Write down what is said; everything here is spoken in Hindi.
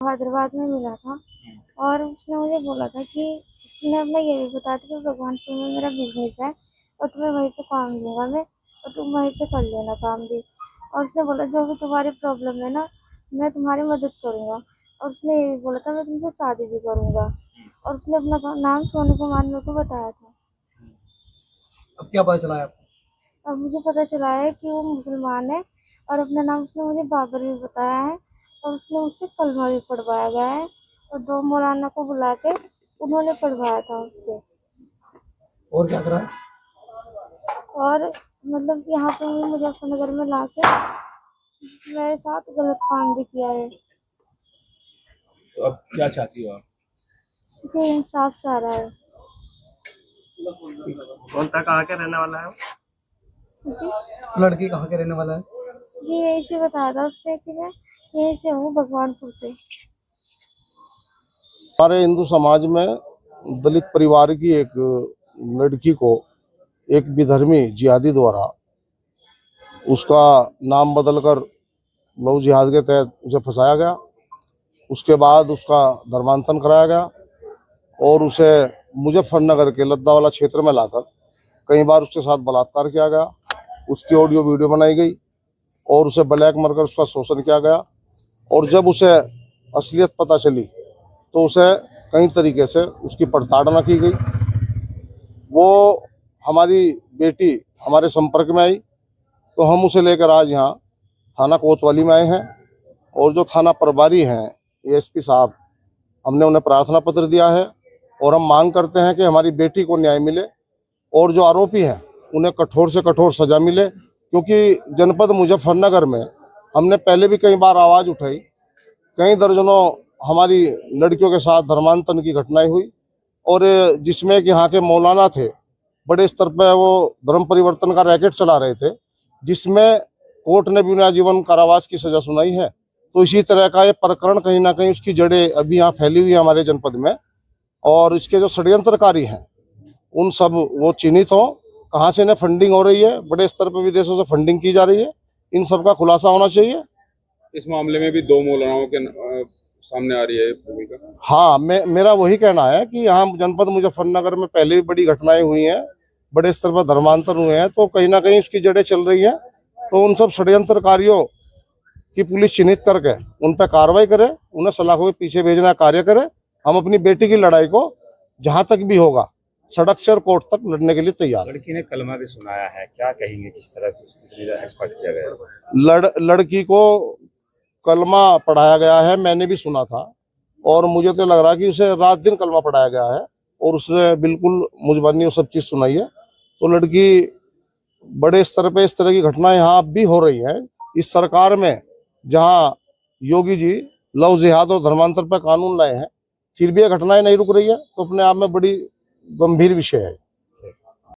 हैदराबाद में मिला था और उसने मुझे बोला था कि उसने अपना ये भी बताया था कि भगवानपुर में मेरा बिजनेस है और तुम्हें वहीं पे काम दूंगा मैं और तुम वहीं पे कर लेना काम भी। और उसने बोला जो भी तुम्हारी प्रॉब्लम है ना मैं तुम्हारी मदद करूंगा। और उसने ये भी बोला था मैं तुमसे शादी भी करूंगा। और उसने अपना नाम सोनू कुमार मेरे को बताया था। अब क्या पता चला है आपको? अब मुझे पता चला है कि वो मुसलमान है और अपना नाम उसने मुझे बाबर भी बताया है और उसने मुझसे कलमा भी पढ़वाया गया है और 2 मौलाना को बुला के उन्होंने पढ़वाया था उससे। और क्या करा है? और मतलब यहाँ पे भी मुजफ्फरनगर में लाके मेरे साथ गलत काम भी किया है। तो अब क्या चाहती हो आप? मुझे इंसाफ चाह रहा है। कौन था, कहाँ के रहने वाला है? जी लड़की कहाँ के रहने वाला है? जी यही से बताया था उसने कि मैं यहीं से हूँ भगवानपुर से। हमारे हिंदू समाज में दलित परिवार की एक लड़की को एक विधर्मी जिहादी द्वारा उसका नाम बदलकर लव जिहाद के तहत उसे फंसाया गया। उसके बाद उसका धर्मांतरण कराया गया और उसे मुजफ्फरनगर के लद्दावाला क्षेत्र में लाकर कई बार उसके साथ बलात्कार किया गया। उसकी ऑडियो वीडियो बनाई गई और उसे ब्लैक मारकर उसका शोषण किया गया। और जब उसे असलियत पता चली तो उसे कई तरीके से उसकी प्रताड़ना की गई। वो हमारी बेटी हमारे संपर्क में आई तो हम उसे लेकर आज यहाँ थाना कोतवाली में आए हैं और जो थाना प्रभारी हैं एएसपी साहब, हमने उन्हें प्रार्थना पत्र दिया है और हम मांग करते हैं कि हमारी बेटी को न्याय मिले और जो आरोपी हैं उन्हें कठोर से कठोर सजा मिले। क्योंकि जनपद मुजफ्फरनगर में हमने पहले भी कई बार आवाज़ उठाई, कई दर्जनों हमारी लड़कियों के साथ धर्मांतरण की घटनाएं हुई और जिसमें कि यहाँ के मौलाना थे, बड़े स्तर पर वो धर्म परिवर्तन का रैकेट चला रहे थे, जिसमें कोर्ट ने भी उन्हें आजीवन कारावास की सजा सुनाई है। तो इसी तरह का ये प्रकरण कहीं ना कहीं उसकी जड़ें अभी यहाँ फैली हुई है हमारे जनपद में और इसके जो षड्यंत्रकारी हैं उन सब वो चिन्हित हों, कहाँ से इन्हें फंडिंग हो रही है, बड़े स्तर पर विदेशों से फंडिंग की जा रही है, इन सब का खुलासा होना चाहिए। इस मामले में भी 2 मौलानाओं के सामने आ रही है भूमिका। हाँ, मेरा वही कहना है कि यहाँ जनपद मुजफ्फरनगर में पहले भी बड़ी घटनाएं हुई हैं, बड़े स्तर पर धर्मांतर हुए हैं, तो कहीं ना कहीं उसकी जड़ें चल रही हैं। तो उन सब षड्यंत्रकारियों की पुलिस चिन्हित करके उन पर कार्रवाई करे, उन्हें सलाखों के पीछे भेजना कार्य करे। हम अपनी बेटी की लड़ाई को जहाँ तक भी होगा सड़क से और कोर्ट तक लड़ने के लिए तैयार। लड़की ने कलमा भी सुनाया है, क्या कहेंगे, किस तरह उसको एक्सपर्ट किया गया? लड़की को कलमा पढ़ाया गया है, मैंने भी सुना था और मुझे तो लग रहा है कि उसे रात दिन कलमा पढ़ाया गया है और उसने बिल्कुल मुझबानी वो सब चीज़ सुनाई है। तो लड़की बड़े स्तर पे इस तरह की घटनाएं यहाँ अब भी हो रही हैं इस सरकार में, जहाँ योगी जी लव जिहाद और धर्मांतर पर कानून लाए हैं, फिर भी ये घटनाएं नहीं रुक रही है, तो अपने आप में बड़ी गंभीर विषय है।